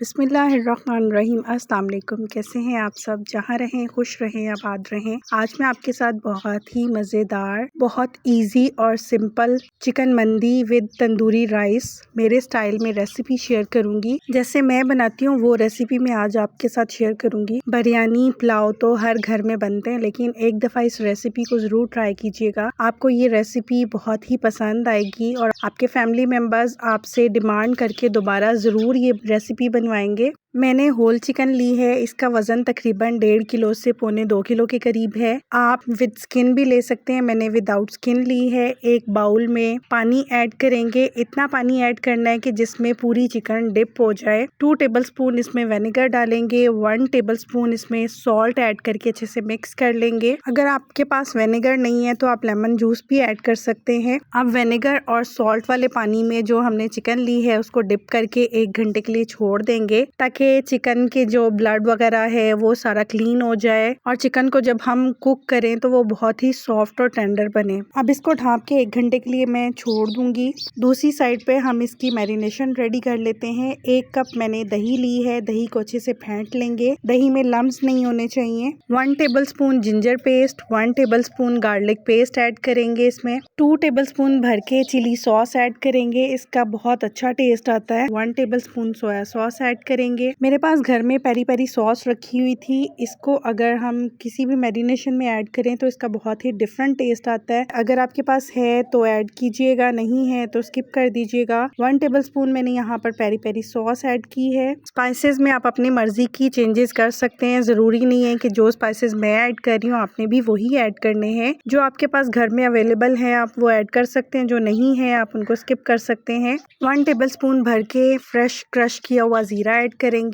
बिस्मिल्लाहिर्रहमानिर्रहीम। अस्सलाम वालेकुम। कैसे हैं आप सब? जहाँ रहें खुश रहें, आबाद रहें। आज मैं आपके साथ बहुत ही मज़ेदार, बहुत इजी और सिंपल चिकन मंदी विद तंदूरी राइस मेरे स्टाइल में रेसिपी शेयर करूँगी। जैसे मैं बनाती हूँ वो रेसिपी मैं आज आपके साथ शेयर करूँगी। बिरयानी पुलाव तो हर घर में बनते हैं, लेकिन एक दफ़ा इस रेसिपी को ज़रूर ट्राई कीजिएगा। आपको ये रेसिपी बहुत ही पसंद आएगी और आपके फैमिली मेम्बर्स आपसे डिमांड करके दोबारा ज़रूर ये रेसिपी बनवाएंगे। मैंने होल चिकन ली है। इसका वज़न तकरीबन 1.5 किलो से 1.25 किलो के करीब है। आप विद स्किन भी ले सकते हैं, मैंने विदाउट स्किन ली है। एक बाउल में पानी ऐड करेंगे। इतना पानी ऐड करना है कि जिसमें पूरी चिकन डिप हो जाए। 2 टेबलस्पून इसमें विनेगर डालेंगे। 1 टेबलस्पून इसमें सॉल्ट ऐड करके अच्छे से मिक्स कर लेंगे। अगर आपके पास विनेगर नहीं है तो आप लेमन जूस भी ऐड कर सकते हैं। अब विनेगर और सॉल्ट वाले पानी में जो हमने चिकन ली है उसको डिप करके 1 घंटे के लिए छोड़ देंगे, ताकि चिकन के जो ब्लड वगैरह है वो सारा क्लीन हो जाए और चिकन को जब हम कुक करें तो वो बहुत ही सॉफ्ट और टेंडर बने। अब इसको ढाँप के 1 घंटे के लिए मैं छोड़ दूंगी। दूसरी साइड पे हम इसकी मैरिनेशन रेडी कर लेते हैं। 1 कप मैंने दही ली है। दही को अच्छे से फेंट लेंगे। दही में लम्स नहीं होने चाहिए। 1 tablespoon ginger paste, 1 tablespoon garlic paste add करेंगे। इसमें 2 टेबलस्पून भर के चिली सॉस ऐड करेंगे। इसका बहुत अच्छा टेस्ट आता है। 1 टेबलस्पून सोया सॉस ऐड करेंगे। मेरे पास घर में पेरी पेरी सॉस रखी हुई थी। इसको अगर हम किसी भी मैरिनेशन में ऐड करें तो इसका बहुत ही डिफरेंट टेस्ट आता है। अगर आपके पास है तो ऐड कीजिएगा, नहीं है तो स्किप कर दीजिएगा। 1 टेबलस्पून मैंने यहाँ पर पेरी पेरी सॉस ऐड की है। स्पाइसेस में आप अपनी मर्जी की चेंजेस कर सकते हैं। जरूरी नहीं है कि जो स्पाइसेस मैं ऐड कर रही हूँ आपने भी वही ऐड करने हैं। जो आपके पास घर में अवेलेबल है आप वो ऐड कर सकते हैं, जो नहीं है आप उनको स्किप कर सकते हैं। 1 टेबलस्पून भर के फ्रेश क्रश किया हुआ जीरा ऐड करेंगे।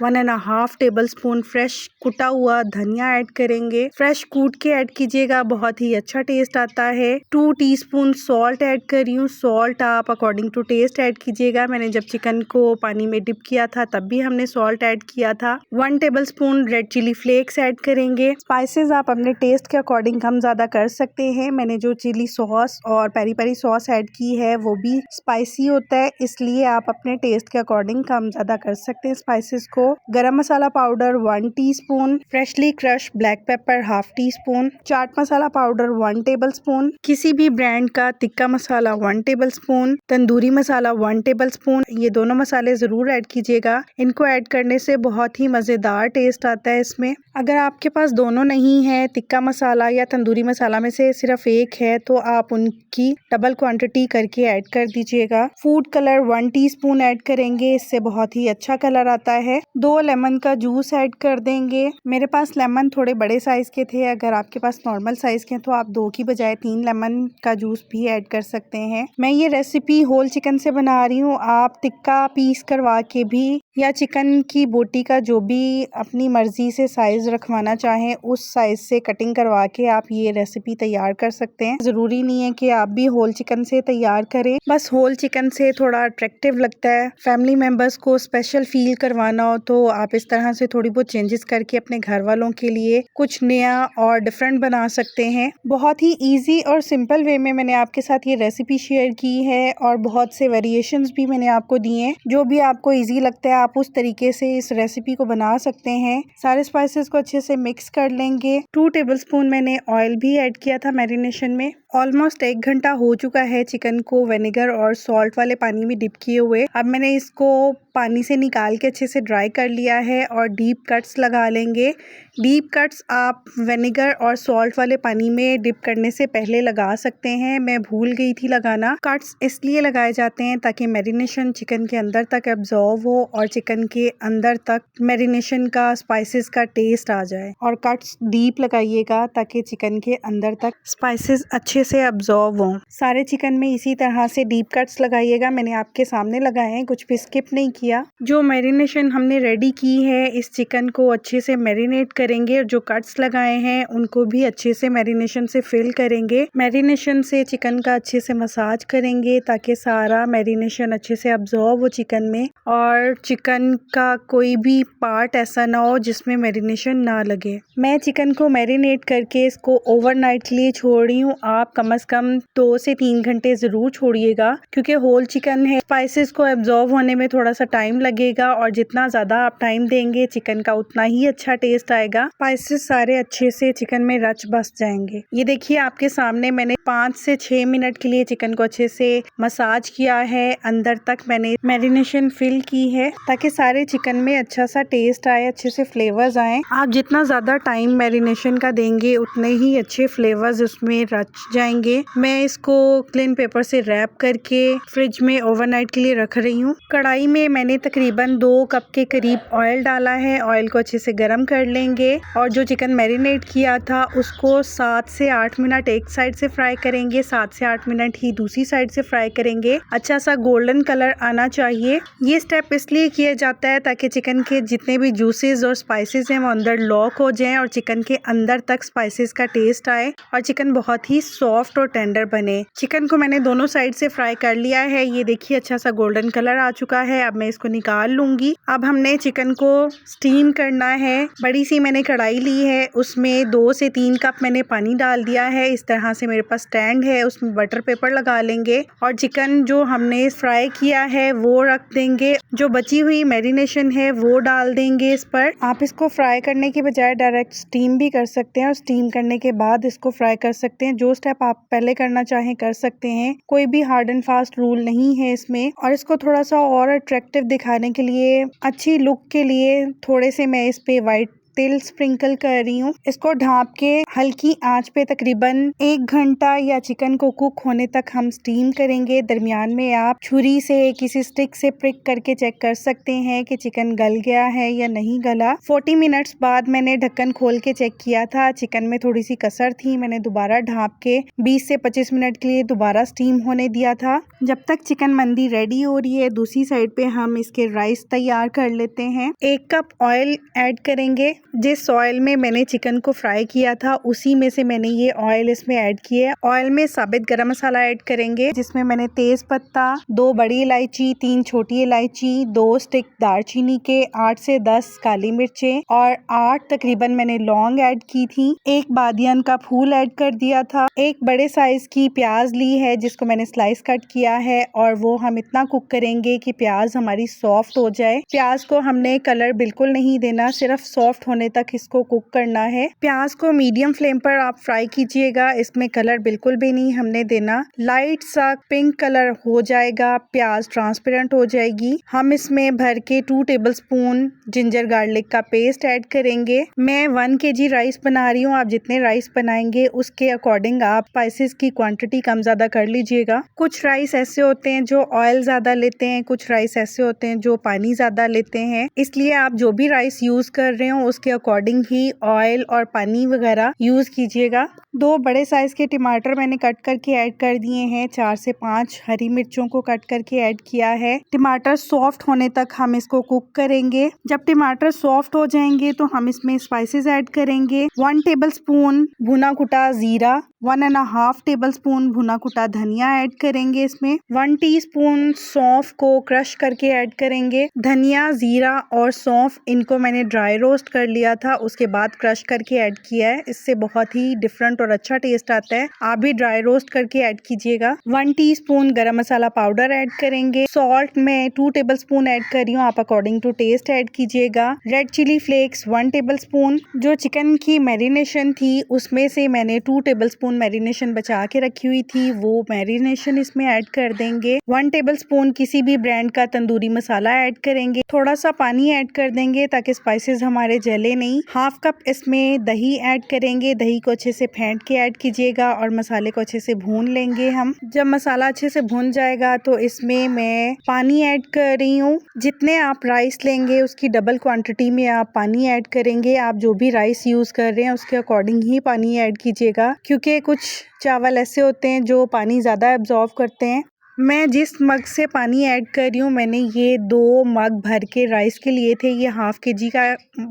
1.5 टेबलस्पून फ्रेश कुटा हुआ धनिया ऐड करेंगे। फ्रेश कूट के ऐड कीजिएगा, बहुत ही अच्छा टेस्ट आता है। 2 टीस्पून सॉल्ट ऐड कर रही हूँ। सॉल्ट आप अकॉर्डिंग टू टेस्ट ऐड कीजिएगा। मैंने जब चिकन को पानी में डिप किया था तब भी हमने सॉल्ट ऐड किया था। 1 tablespoon red chilli flakes add करेंगे। स्पाइसेस आप अपने टेस्ट के अकॉर्डिंग कम ज्यादा कर सकते हैं। मैंने जो चिली सॉस और पेरी पेरी सॉस ऐड की है वो भी स्पाइसी होता है, इसलिए आप अपने टेस्ट के अकॉर्डिंग कम ज्यादा कर सकते हैं स्पाइसेस को। Garam masala powder 1 teaspoon, freshly crush black pepper 1/2 teaspoon, chaat masala powder 1 tablespoon, किसी भी ब्रांड का तिक्का मसाला 1 टेबलस्पून, तंदूरी मसाला 1 टेबलस्पून। ये दोनों मसाले जरूर ऐड कीजिएगा। इनको ऐड करने से बहुत ही मजेदार टेस्ट आता है इसमें। अगर आपके पास दोनों नहीं है, तिक्का मसाला या तंदूरी मसाला में से सिर्फ एक है, तो आप उनकी डबल क्वांटिटी करके ऐड कर दीजिएगा। फूड कलर 1 टीस्पून ऐड करेंगे, इससे बहुत ही अच्छा कलर आता है। 2 लेमन का जूस ऐड कर देंगे। मेरे पास लेमन थोड़े बड़े साइज के थे। अगर आपके पास नॉर्मल साइज के हैं तो आप 2 की बजाय 3 लेमन का जूस भी ऐड कर सकते हैं। मैं ये रेसिपी होल चिकन से बना रही हूँ। आप टिक्का पीस करवा के भी या चिकन की बोटी का जो भी अपनी मर्जी से साइज रखवाना चाहें उस साइज से कटिंग करवा के आप ये रेसिपी तैयार कर सकते हैं। जरूरी नहीं है कि आप भी होल चिकन से तैयार करें। बस होल चिकन से थोड़ा अट्रैक्टिव लगता है। फैमिली मेंबर्स को स्पेशल फील करवाना हो तो आप इस तरह से थोड़ी बहुत चेंजेस करके अपने घर वालों के लिए कुछ नया और डिफरेंट बना सकते हैं। बहुत ही इजी और सिंपल वे में मैंने आपके साथ ये रेसिपी शेयर की है और बहुत से वेरिएशंस भी मैंने आपको दिए हैं। जो भी आपको इजी लगता है आप उस तरीके से इस रेसिपी को बना सकते हैं। सारे स्पाइसेस को अच्छे से मिक्स कर लेंगे। 2 टेबलस्पून मैंने ऑयल भी ऐड किया था मैरिनेशन में। ऑलमोस्ट 1 घंटा हो चुका है चिकन को विनेगर और सॉल्ट वाले पानी में डिप किए हुए। अब मैंने इसको पानी से निकाल के अच्छे से ड्राई कर लिया है और डीप कट्स लगा लेंगे। डीप कट्स आप विनेगर और सॉल्ट वाले पानी में डिप करने से पहले लगा सकते हैं। मैं भूल गई थी लगाना। कट्स इसलिए लगाए जाते हैं ताकि मैरिनेशन चिकन के अंदर तक एब्जॉर्व हो और चिकन के अंदर तक मैरिनेशन का स्पाइसेस का टेस्ट आ जाए। और कट्स डीप लगाइएगा ताकि चिकन के अंदर तक स्पाइसेस अच्छे से एब्जॉर्व हों। सारे चिकन में इसी तरह से डीप कट्स लगाइएगा। मैंने आपके सामने लगाए हैं, कुछ भी स्किप नहीं किया। जो मैरिनेशन हमने रेडी की है इस चिकन को अच्छे से मैरिनेट करेंगे और जो कट्स लगाए हैं उनको भी अच्छे से मैरिनेशन से फिल करेंगे। मैरिनेशन से चिकन का अच्छे से मसाज करेंगे ताकि सारा मैरिनेशन अच्छे से अब्जॉर्व हो चिकन में और चिकन का कोई भी पार्ट ऐसा ना हो जिसमें मैरिनेशन ना लगे। मैं चिकन को मैरिनेट करके इसको ओवरनाइट के लिए छोड़ रही हूँ। आप आप कम से कम 2 से 3 घंटे ज़रूर छोड़िएगा, क्योंकि होल चिकन है, स्पाइसेस को एब्जॉर्ब होने में थोड़ा सा टाइम लगेगा और जितना ज़्यादा आप टाइम देंगे चिकन का उतना ही अच्छा टेस्ट आएगा। स्पाइसेस सारे अच्छे से चिकन में रच बस जाएंगे। ये देखिए आपके सामने मैंने 5 से 6 मिनट के लिए चिकन को अच्छे से मसाज किया है, अंदर तक मैंने मैरिनेशन फिल की है ताकि सारे चिकन में अच्छा सा टेस्ट आए, अच्छे से फ्लेवर्स आए। आप जितना ज़्यादा टाइम मैरिनेशन का देंगे उतने ही अच्छे फ्लेवर्स उसमें रच जाएंगे। मैं इसको क्लीन पेपर से रैप करके फ्रिज में ओवरनाइट के लिए रख रही हूँ। कढ़ाई में मैंने तकरीबन 2 कप के करीब ऑयल डाला है। ऑयल को अच्छे से गर्म कर लेंगे और जो चिकन मैरिनेट किया था उसको 7 से 8 मिनट एक साइड से फ्राई करेंगे, 7 से 8 मिनट ही दूसरी साइड से फ्राई करेंगे। अच्छा सा गोल्डन कलर आना चाहिए। ये स्टेप इसलिए किया जाता है ताकि चिकन के जितने भी जूसेस और स्पाइसेस हैं वो अंदर लॉक हो जाएं और चिकन के अंदर तक स्पाइसेस का टेस्ट आए और चिकन बहुत ही सॉफ्ट और टेंडर बने। चिकन को मैंने दोनों साइड से फ्राई कर लिया है। ये देखिए अच्छा सा गोल्डन कलर आ चुका है। अब मैं इसको निकाल लूंगी। अब हमने चिकन को स्टीम करना है। बड़ी सी मैंने कढ़ाई ली है, उसमें 2 से 3 कप मैंने पानी डाल दिया है। इस तरह से मेरे पास स्टैंड है, उसमें बटर पेपर लगा लेंगे और चिकन जो हमने फ्राई किया है वो रख देंगे। जो बची हुई मैरिनेशन है वो डाल देंगे इस पर। आप इसको फ्राई करने के बजाय डायरेक्ट स्टीम भी कर सकते हैं और स्टीम करने के बाद इसको फ्राई कर सकते हैं। जो स्टेप आप पहले करना चाहें कर सकते हैं, कोई भी हार्ड एंड फास्ट रूल नहीं है इसमें। और इसको थोड़ा सा और अट्रैक्टिव दिखाने के लिए, अच्छी लुक के लिए थोड़े से मैं इस पे वाइट तेल स्प्रिंकल कर रही हूँ। इसको ढाँप के हल्की आंच पे तकरीबन 1 घंटा या चिकन को कुक होने तक हम स्टीम करेंगे। दरमियान में आप छुरी से किसी स्टिक से प्रिक करके चेक कर सकते हैं कि चिकन गल गया है या नहीं गला। 40 मिनट्स बाद मैंने ढक्कन खोल के चेक किया था, चिकन में थोड़ी सी कसर थी। मैंने दोबारा ढाँप के 20 से 25 मिनट के लिए दोबारा स्टीम होने दिया था। जब तक चिकन मंदी रेडी हो रही है, दूसरी साइड पे हम इसके राइस तैयार कर लेते हैं। 1 कप ऑयल ऐड करेंगे। जिस ऑयल में मैंने चिकन को फ्राई किया था उसी में से मैंने ये ऑयल इसमें ऐड किया है। ऑयल में साबित गरम मसाला ऐड करेंगे, जिसमें मैंने तेज पत्ता, 2 बड़ी इलायची, 3 छोटी इलायची, 2 स्टिक दालचीनी के, 8 से 10 काली मिर्चें और 8 तकरीबन मैंने लौंग ऐड की थी। 1 बादियान का फूल ऐड कर दिया था। 1 बड़े साइज की प्याज ली है जिसको मैंने स्लाइस कट किया है और वो हम इतना कुक करेंगे कि प्याज हमारी सॉफ्ट हो जाए। प्याज को हमने कलर बिल्कुल नहीं देना, सिर्फ सॉफ्ट होने तक इसको कुक करना है। प्याज को मीडियम फ्लेम पर आप फ्राई कीजिएगा, इसमें कलर बिल्कुल भी नहीं हमने देना। लाइट सा पिंक कलर हो जाएगा, प्याज ट्रांसपेरेंट हो जाएगी। हम इसमें भर के 2 टेबलस्पून जिंजर गार्लिक का पेस्ट ऐड करेंगे। मैं 1 kg राइस बना रही हूँ, आप जितने राइस बनाएंगे उसके अकॉर्डिंग आप स्पाइसेस की क्वांटिटी कम ज्यादा कर लीजिएगा। कुछ राइस ऐसे होते हैं जो ऑयल ज्यादा लेते हैं, कुछ राइस ऐसे होते हैं जो पानी ज्यादा लेते हैं, इसलिए आप जो भी राइस यूज कर रहे हो उसके अकॉर्डिंग ही ऑयल और पानी वगैरह यूज कीजिएगा। 2 बड़े साइज के टमाटर मैंने कट करके ऐड कर दिए हैं। 4 से 5 हरी मिर्चों को कट करके ऐड किया है। टमाटर सॉफ्ट होने तक हम इसको कुक करेंगे। जब टमाटर सॉफ्ट हो जाएंगे तो हम इसमें स्पाइसेस ऐड करेंगे। 1 टेबलस्पून भुना कुटा जीरा, 1.5 टेबलस्पून भुना कुटा धनिया ऐड करेंगे इसमें। 1 टीस्पून सौंफ को क्रश करके ऐड करेंगे। धनिया, जीरा और सौंफ इनको मैंने ड्राई रोस्ट कर लिया था, उसके बाद क्रश करके ऐड किया है। इससे बहुत ही डिफरेंट और अच्छा टेस्ट आता है। आप भी ड्राई रोस्ट करके ऐड कीजिएगा। 1 teaspoon garam masala powder add करेंगे। सॉल्ट में 2 टेबलस्पून ऐड कर रही हूँ, आप अकॉर्डिंग टू टेस्ट ऐड कीजिएगा। Red chilli flakes 1 tablespoon. जो चिकन की मैरिनेशन थी उसमें से मैंने 2 टेबलस्पून मैरिनेशन बचा के रखी हुई थी, वो मैरिनेशन इसमें ऐड कर देंगे। 1 टेबलस्पून किसी भी ब्रांड का तंदूरी मसाला ऐड करेंगे। थोड़ा सा पानी ऐड कर देंगे ताकि स्पाइसेस हमारे जले नहीं। 1/2 कप इसमें दही ऐड करेंगे। दही को अच्छे से फेंट के ऐड कीजिएगा और मसाले को अच्छे से भून लेंगे हम। जब मसाला अच्छे से भून जाएगा तो इसमें मैं पानी ऐड कर रही हूँ। जितने आप राइस लेंगे उसकी डबल क्वांटिटी में आप पानी ऐड करेंगे। आप जो भी राइस यूज कर रहे हैं उसके अकॉर्डिंग ही पानी ऐड कीजिएगा, क्योंकि कुछ चावल ऐसे होते हैं जो पानी ज्यादा एब्जॉर्ब करते हैं। मैं जिस मग से पानी ऐड कर रही हूँ, मैंने ये 2 मग भर के राइस के लिए थे। ये हाफ केजी का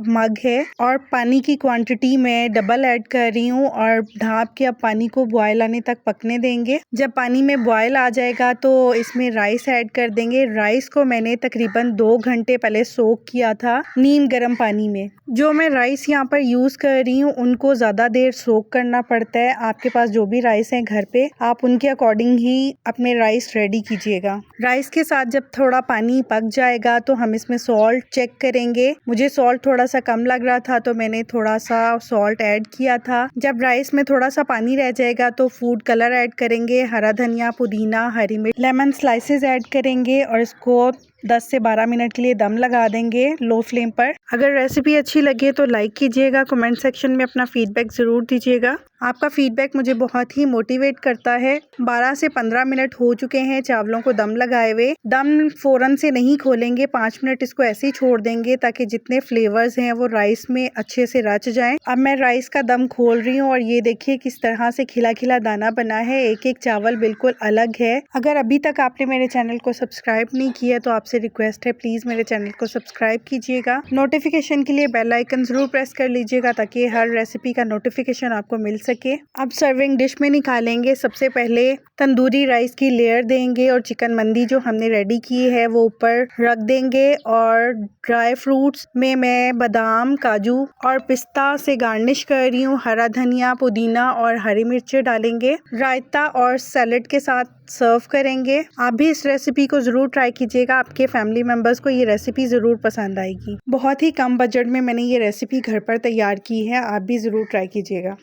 मग है और पानी की क्वांटिटी मैं डबल ऐड कर रही हूँ और ढाँप के अब पानी को बॉयल आने तक पकने देंगे। जब पानी में बॉयल आ जाएगा तो इसमें राइस ऐड कर देंगे। राइस को मैंने तकरीबन 2 घंटे पहले सोक किया था नीम गर्म पानी में। जो मैं राइस यहाँ पर यूज़ कर रही हूँ उनको ज़्यादा देर सोक करना पड़ता है। आपके पास जो भी राइस है घर पे, आप उनके अकॉर्डिंग ही अपने राइस रेडी कीजिएगा। राइस के साथ जब थोड़ा पानी पक जाएगा तो हम इसमें सॉल्ट चेक करेंगे। मुझे सॉल्ट थोड़ा सा कम लग रहा था तो मैंने थोड़ा सा सॉल्ट ऐड किया था। जब राइस में थोड़ा सा पानी रह जाएगा तो फूड कलर ऐड करेंगे, हरा धनिया, पुदीना, हरी मिर्च, लेमन स्लाइसेस ऐड करेंगे और इसको 10 से 12 मिनट के लिए दम लगा देंगे लो फ्लेम पर। अगर रेसिपी अच्छी लगे तो लाइक कीजिएगा, कमेंट सेक्शन में अपना फीडबैक ज़रूर दीजिएगा। आपका फीडबैक मुझे बहुत ही मोटिवेट करता है। 12 से 15 मिनट हो चुके हैं चावलों को दम लगाए हुए। दम फ़ौरन से नहीं खोलेंगे, 5 मिनट इसको ऐसे ही छोड़ देंगे ताकि जितने फ्लेवर्स हैं वो राइस में अच्छे से रच जाएं। अब मैं राइस का दम खोल रही हूँ और ये देखिए किस तरह से खिला खिला दाना बना है। एक एक चावल बिल्कुल अलग है। अगर अभी तक आपने मेरे चैनल को सब्सक्राइब नहीं किया तो आपसे रिक्वेस्ट है, प्लीज़ मेरे चैनल को सब्सक्राइब कीजिएगा। नोटिफिकेशन के लिए बेल आइकन ज़रूर प्रेस कर लीजिएगा ताकि हर रेसिपी का नोटिफिकेशन आपको मिल सके। अब सर्विंग डिश में निकालेंगे। सबसे पहले तंदूरी राइस की लेयर देंगे और चिकन मंदी जो हमने रेडी की है वो ऊपर रख देंगे और ड्राई फ्रूट्स में मैं बादाम, काजू और पिस्ता से गार्निश कर रही हूँ। हरा धनिया, पुदीना और हरी मिर्चें डालेंगे। रायता और सैलेड के साथ सर्व करेंगे। आप भी इस रेसिपी को ज़रूर ट्राई कीजिएगा। आपके फैमिली मेम्बर्स को ये रेसिपी ज़रूर पसंद आएगी। बहुत ही कम बजट में मैंने ये रेसिपी घर पर तैयार की है। आप भी ज़रूर ट्राई कीजिएगा।